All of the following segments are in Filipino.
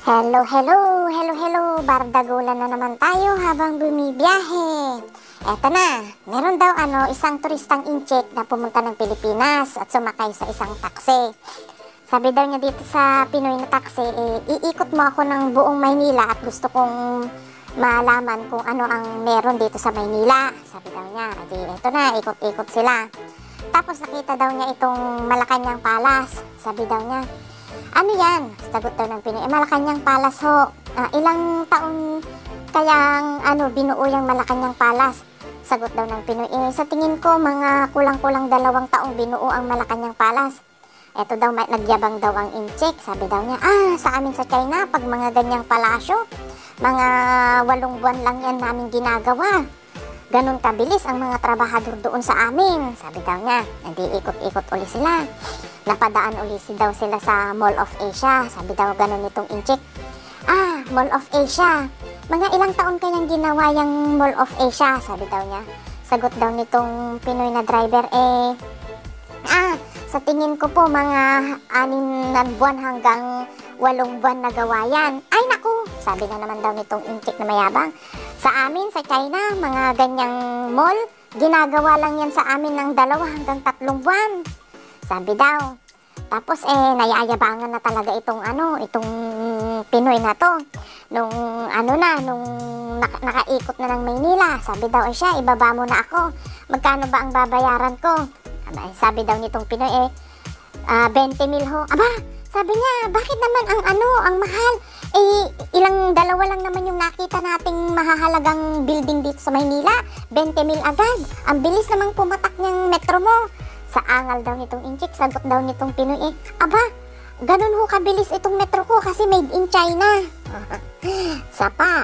Hello, bardagulan na naman tayo habang bumibiyahe. Eto na, meron daw isang turistang incheck na pumunta ng Pilipinas at sumakay sa isang taxi. Sabi daw niya dito sa Pinoy na taxi, iikot mo ako ng buong Maynila at gusto kong malaman kung ano ang meron dito sa Maynila. Sabi daw niya, eto na, ikot-ikot sila. Tapos nakita daw niya itong Malacañang Palace. Sabi daw niya, ano yan? Sagot daw ng Pinoy, Malacañang Palace ho. Ilang taon kayang binuo yung Malacañang Palace? Sagot daw ng Pinoy, sa tingin ko mga kulang-kulang 2 taong binuo ang Malacañang Palace. Eto daw, nagyabang daw ang incheck. Sabi daw niya, sa amin sa China, pag mga ganyang palasyo, mga 8 buwan lang yan namin ginagawa. Ganun kabilis ang mga trabahador doon sa amin. Sabi daw niya, hindi ikot-ikot uli sila. Napadaan uli daw sila sa Mall of Asia. Sabi daw ganun itong incheck. Mall of Asia. Mga ilang taon kayang ginawa yung Mall of Asia? Sabi daw niya. Sagot daw nitong Pinoy na driver, sa tingin ko po mga 6 na buwan hanggang 8 buwan na gawa yan. Ay naku, sabi na naman daw nitong incheck na mayabang. Sa amin, sa China, mga ganyang mall, ginagawa lang yan sa amin ng 2 hanggang 3 buwan. Sabi daw. Tapos nayayabangan na talaga itong Pinoy na to. Nung nakaikot na ng Maynila, sabi daw siya, ibaba mo na ako. Magkano ba ang babayaran ko? Sabi daw nitong Pinoy 20 mil ho. Sabi niya, bakit naman ang mahal? Ilang 2 lang naman yung nakita nating mahahalagang building dito sa Maynila. 20 mil agad. Ang bilis namang pumatak niyang metro mo. Sa angal daw nitong incheck, sagot daw nitong Pinoy, ganun ho kabilis itong metro ko kasi made in China. Sapa.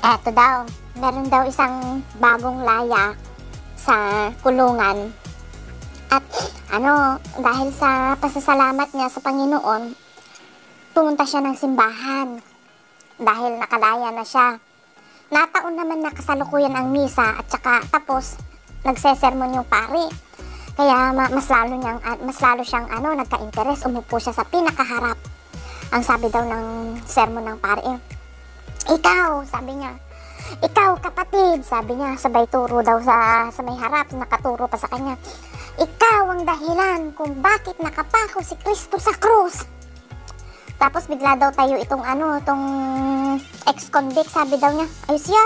Eto daw, meron daw isang bagong laya sa kulungan. At dahil sa pasasalamat niya sa Panginoon, pumunta siya ng simbahan. Dahil nakalaya na siya. Nataon naman na kasalukuyan ang misa at saka tapos nagsesermon yung pari. Kaya mas lalo siyang nagka-interes, umupo siya sa pinakaharap. Ang sabi daw ng sermon ng pari, ikaw, sabi niya, ikaw kapatid, sabi niya, sabay turo daw sa may harap, nakaturo pa sa kanya, ikaw ang dahilan kung bakit nakapako si Kristo sa krus. Tapos bigla daw tayo itong ex-convict, sabi daw niya, ay siya,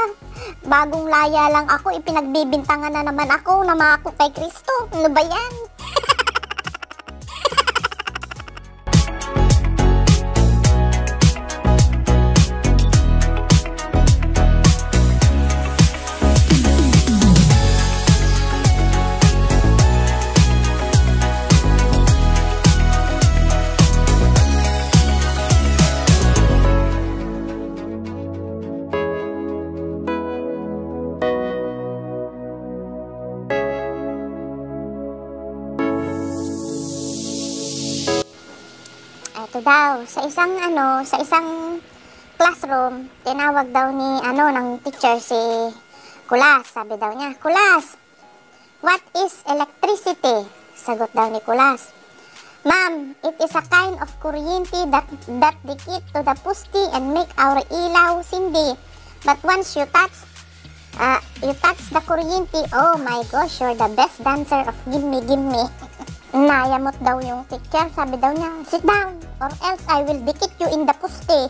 bagong laya lang ako, ipinagbibintangan na naman ako na mako kay Kristo, ano ba yan? Ito daw, sa isang classroom, tinawag daw ng teacher si Kulas. Sabi daw niya, Kulas, what is electricity? Sagot daw ni Kulas, Ma'am, it is a kind of kuryente that dikit to the pusti and make our ilaw sindi. But once you touch the kuryente, oh my gosh, you're the best dancer of gimme. Nayamot daw yung teacher, sabi daw niya, sit down or else I will dikit you in the puste.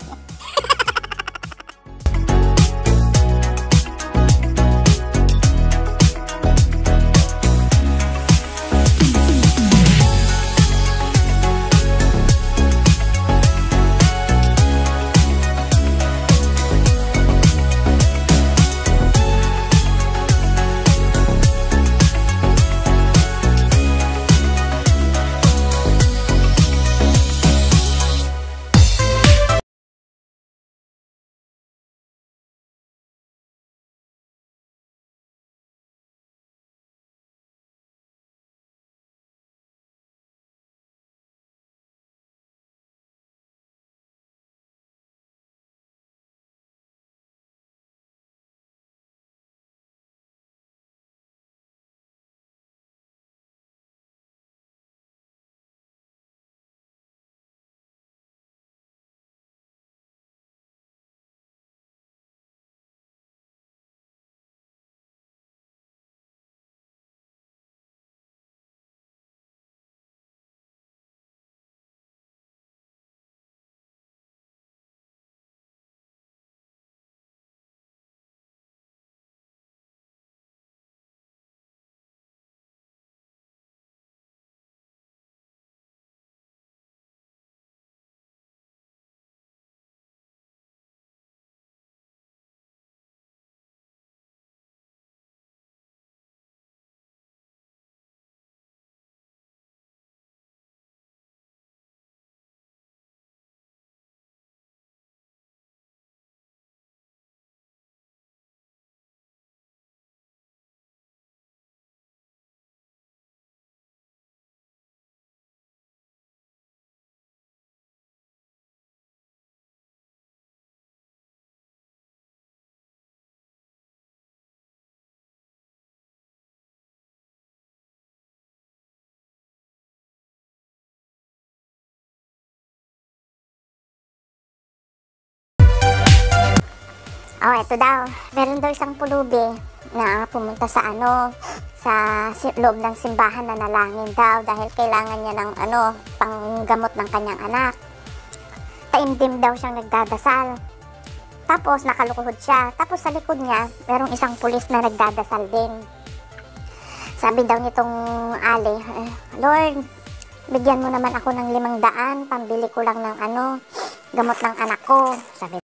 Oh, eto daw. Meron daw isang pulubi na pumunta sa loob ng simbahan na nalangin daw dahil kailangan niya ng panggamot ng kanyang anak. Taimtim daw siyang nagdadasal. Tapos nakalukuhod siya. Tapos sa likod niya, merong isang pulis na nagdadasal din. Sabi daw nitong Ali, Lord, bigyan mo naman ako ng 500, pambili ko lang ng gamot ng anak ko. Sabi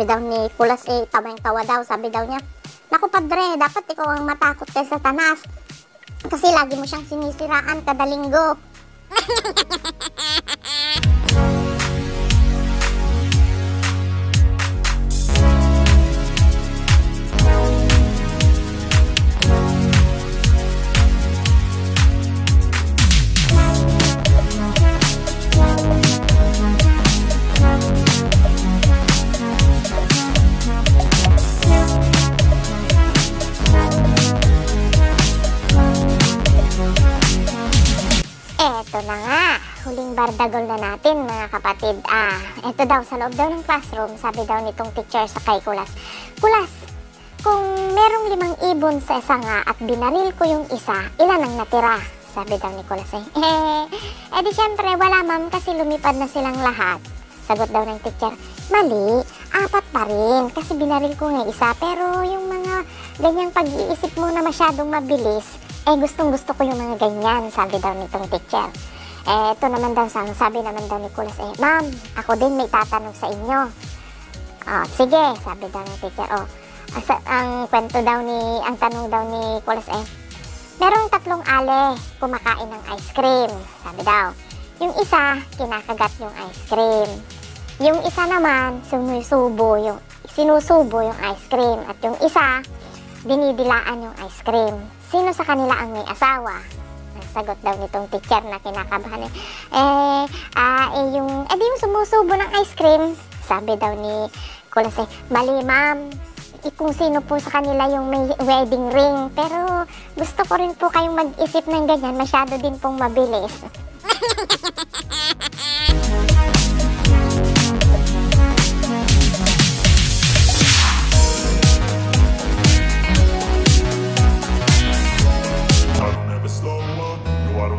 daw ni Kulas, tawang-tawa daw. Sabi daw niya, naku padre, dapat ikaw ang matakot kay Satanas. Kasi lagi mo siyang sinisiraan kada linggo. Eto na nga, huling bardagol na natin mga kapatid. Eto daw, sa loob daw ng classroom, sabi daw nitong teacher sa kay Kulas, Kulas, kung merong 5 ibon sa isa nga at binaril ko yung isa, ilan ang natira? Sabi daw ni Kulas di syempre wala ma'am kasi lumipad na silang lahat. Sagot daw ng teacher, mali, 4 pa rin kasi binaril ko nga isa, pero yung mga ganyang pag-iisip mo na masyadong mabilis, gustong gusto ko yung mga ganyan, sabi daw nitong teacher. Ito naman daw, sabi naman daw ni Kulas, ma'am, ako din may tatanong sa inyo. Sige, sabi daw ng teacher. Ang tanong daw ni Kulas, merong 3 ale kumakain ng ice cream, sabi daw. Yung isa, kinakagat yung ice cream. Yung isa naman, sinusubo yung ice cream. At yung isa, dinidilaan yung ice cream. Sino sa kanila ang may asawa? Sagot daw nitong teacher na kinakabahan. Yung sumusubo ng ice cream. Sabi daw ni Kulas, mali ma'am. Kung sino po sa kanila yung may wedding ring. Pero gusto ko rin po kayong mag-isip ng ganyan. Masyado din pong mabilis.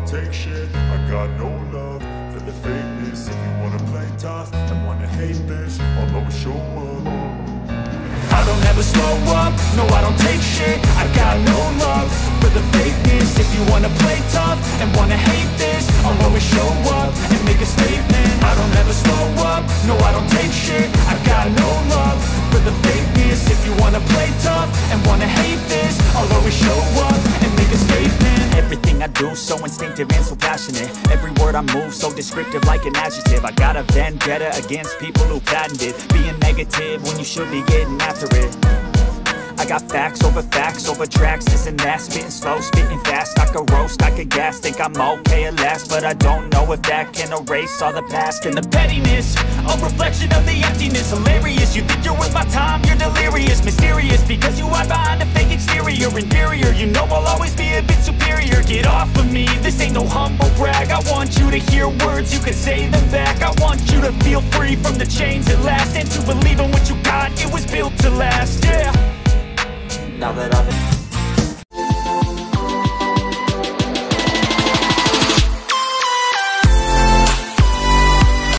Take shit, I got no love for the fakeness. If you wanna play tough and wanna hate this, I'll always show up. I don't ever slow up, no I don't take shit. I got no love for the fakeness. If you wanna play tough and wanna hate this, I'll always show up and make a statement. I don't ever slow up, no I don't take shit. I got no love for the fakeness. If you wanna play tough and wanna hate this, I'll always show up and make a statement. Everything I do so instinctive and so passionate. Every word I move so descriptive like an adjective. I got a vendetta against people who patented being negative when you should be getting after it. I got facts over tracks, this and that. Spitting slow, spitting fast. I could roast, I could gas. Think I'm okay at last, but I don't know if that can erase all the past. And the pettiness, a reflection of the emptiness. Hilarious, you think you're worth my time, you're delirious. Mysterious, because you hide behind a fake exterior. Inferior, you know I'll always be a bit superior. Get off of me, this ain't no humble brag. I want you to hear words, you can say them back. I want you to feel free from the chains at last, and to believe in what you got, it was built to last, yeah. Now that I've been